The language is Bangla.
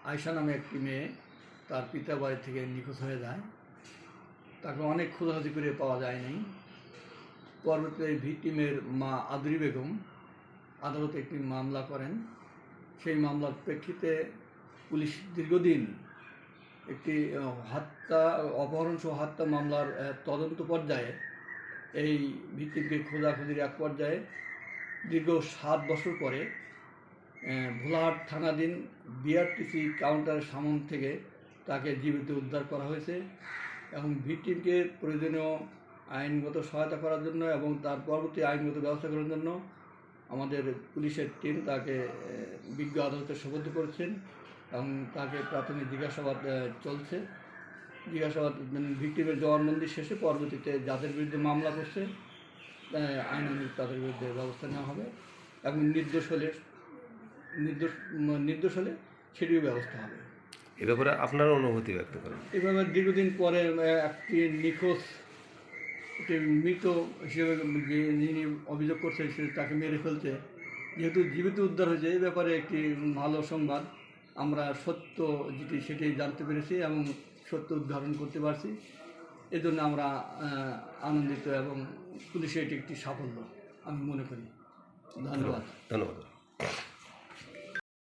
আয়শা নামে একটি মেয়ে তার পিতা বাড়ি থেকে নিখোঁজ হয়ে যায়। তাকে অনেক খোঁজাখুঁজি করে পাওয়া যায়নি। পরবর্তীতে ভিকটিমের মা আদরি বেগম আদালতে একটি মামলা করেন। সেই মামলার প্রেক্ষিতে পুলিশ দীর্ঘদিন একটি অপহরণ সহ হত্যা মামলার তদন্ত পর্যায়ে এই ভিকটিমকে খোঁজাখুঁজির এক পর্যায়ে দীর্ঘ 7 বছর পরে ভোলাহাট থানাধীন বিআরটিসি কাউন্টারের সামন থেকে তাকে জীবিত উদ্ধার করা হয়েছে এবং ভিকটিমকে প্রয়োজনীয় আইনগত সহায়তা করার জন্য এবং তার পরবর্তী আইনগত ব্যবস্থা করার জন্য আমাদের পুলিশের টিম তাকে বিজ্ঞ আদালতে সোপর্দ করেছেন এবং তাকে প্রাথমিক জিজ্ঞাসাবাদ চলছে। জিজ্ঞাসাবাদ ভিকটিমের জবানবন্দি শেষে পরবর্তীতে যাদের বিরুদ্ধে মামলা করছে আইনানুগ তাদের বিরুদ্ধে ব্যবস্থা নেওয়া হবে এবং নির্দোষ হলে সেটিও ব্যবস্থা হবে। এ ব্যাপারে আপনার অনুভূতি ব্যক্ত করেন। এভাবে দীর্ঘদিন পরে একটি নিখোঁজ একটি মৃত হিসেবে যিনি অভিযোগ করছে তাকে মেরে ফেলছে, যেহেতু জীবিত উদ্ধার হয়েছে এই ব্যাপারে একটি ভালো সংবাদ। আমরা সত্য যেটি সেটি জানতে পেরেছি এবং সত্য উদ্ধারণ করতে পারছি। এজন্য আমরা আনন্দিত এবং পুলিশের এটি একটি সাফল্য আমি মনে করি। ধন্যবাদ।